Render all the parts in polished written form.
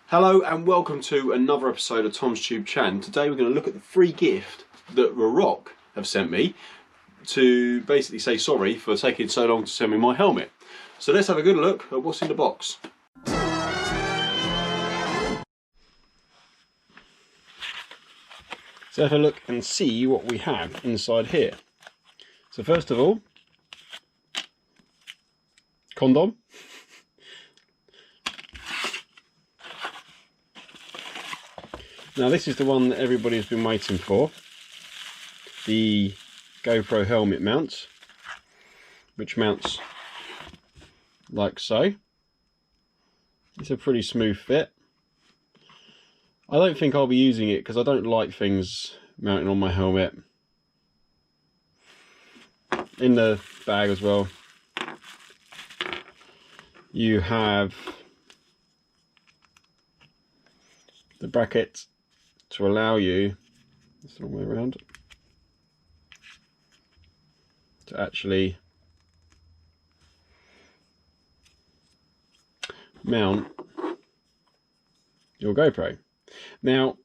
Hello and welcome to another episode of Tom's Tube Chat. Today we're going to look at the free gift that Ruroc have sent me to basically say sorry for taking so long to send me my helmet. So let's have a good look at what's in the box. So have a look and see what we have inside here. So first of all, condom. Now this is the one that everybody has been waiting for, the GoPro helmet mount, which mounts like so. It's a pretty smooth fit. I don't think I'll be using it because I don't like things mounting on my helmet. In the bag as well, you have the bracket to allow you, it's the wrong way around, to actually mount your GoPro. Now,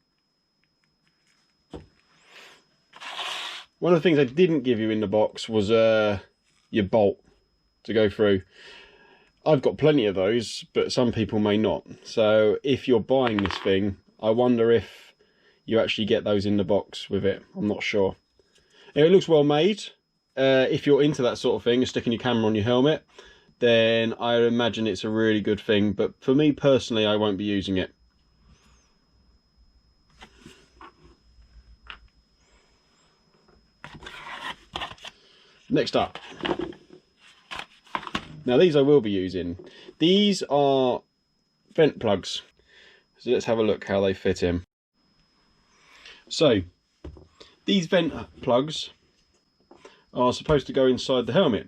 one of the things I didn't give you in the box was your bolt to go through. I've got plenty of those, but some people may not. So if you're buying this thing, I wonder if you actually get those in the box with it. I'm not sure. It looks well made. If you're into that sort of thing, sticking your camera on your helmet, then I imagine it's a really good thing. But for me personally, I won't be using it. Next up. Now these I will be using. These are vent plugs. So let's have a look how they fit in. So these vent plugs are supposed to go inside the helmet.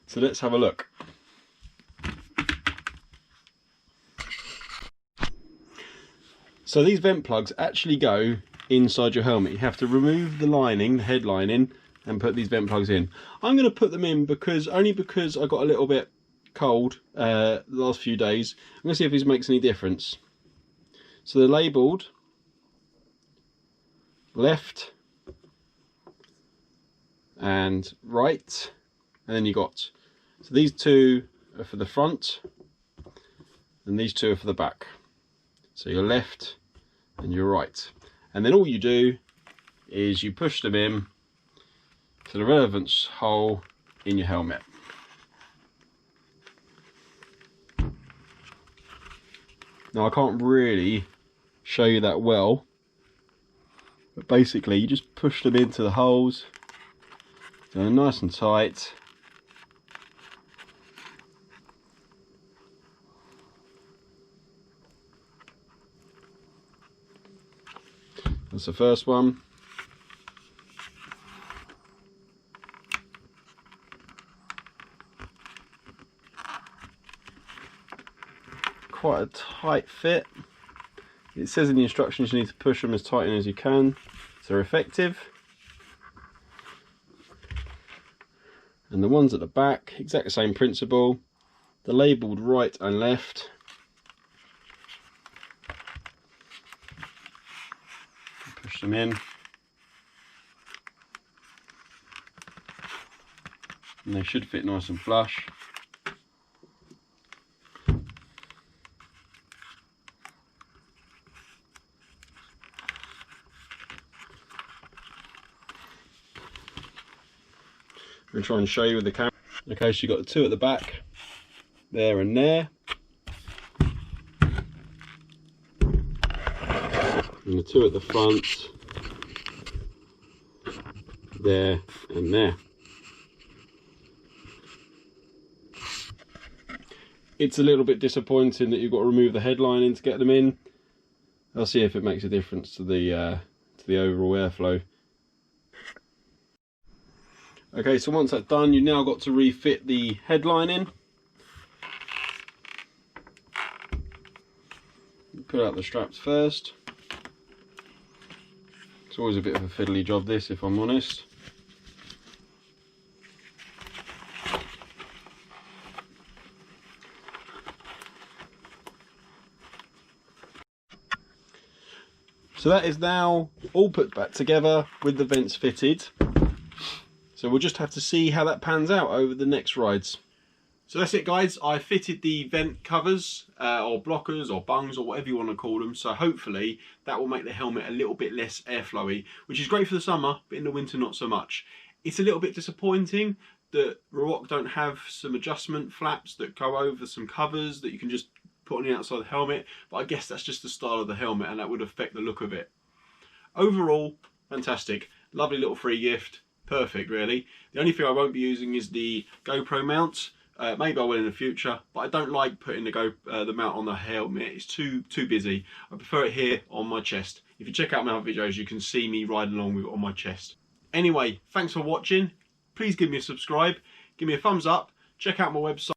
So let's have a look. So these vent plugs actually go inside your helmet. You have to remove the lining, the head lining, and put these vent plugs in. I'm going to put them in only because I got a little bit cold the last few days. I'm going to see if this makes any difference. So they're labelled left and right, and then you got, so these two are for the front and these two are for the back. So your left and your right, and then all you do is you push them in to the relevant hole in your helmet. Now I can't really show you that well, but basically you just push them into the holes, they're nice and tight. That's the first one. Quite a tight fit. It says in the instructions you need to push them as tight in as you can so they're effective. And the ones at the back, exact same principle. They're labelled right and left. Push them in. And they should fit nice and flush. I'm going to try and show you with the camera. Okay, so you've got the two at the back, there and there. And the two at the front, there and there. It's a little bit disappointing that you've got to remove the headlining to get them in. I'll see if it makes a difference to the overall airflow. Okay, so once that's done, you've now got to refit the headline in. Put out the straps first. It's always a bit of a fiddly job this, if I'm honest. So that is now all put back together with the vents fitted. So we'll just have to see how that pans out over the next rides. So that's it guys, I fitted the vent covers or blockers or bungs or whatever you want to call them, so hopefully that will make the helmet a little bit less airflowy, which is great for the summer but in the winter not so much. It's a little bit disappointing that Ruroc don't have some adjustment flaps that go over some covers that you can just put on the outside of the helmet, but I guess that's just the style of the helmet and that would affect the look of it. Overall, fantastic, lovely little free gift, perfect really. The only thing I won't be using is the GoPro mount. Maybe I will in the future, but I don't like putting the mount on the helmet. It's too busy. I prefer it here on my chest. If you check out my other videos, you can see me riding along with it on my chest. Anyway, thanks for watching. Please give me a subscribe, give me a thumbs up, check out my website.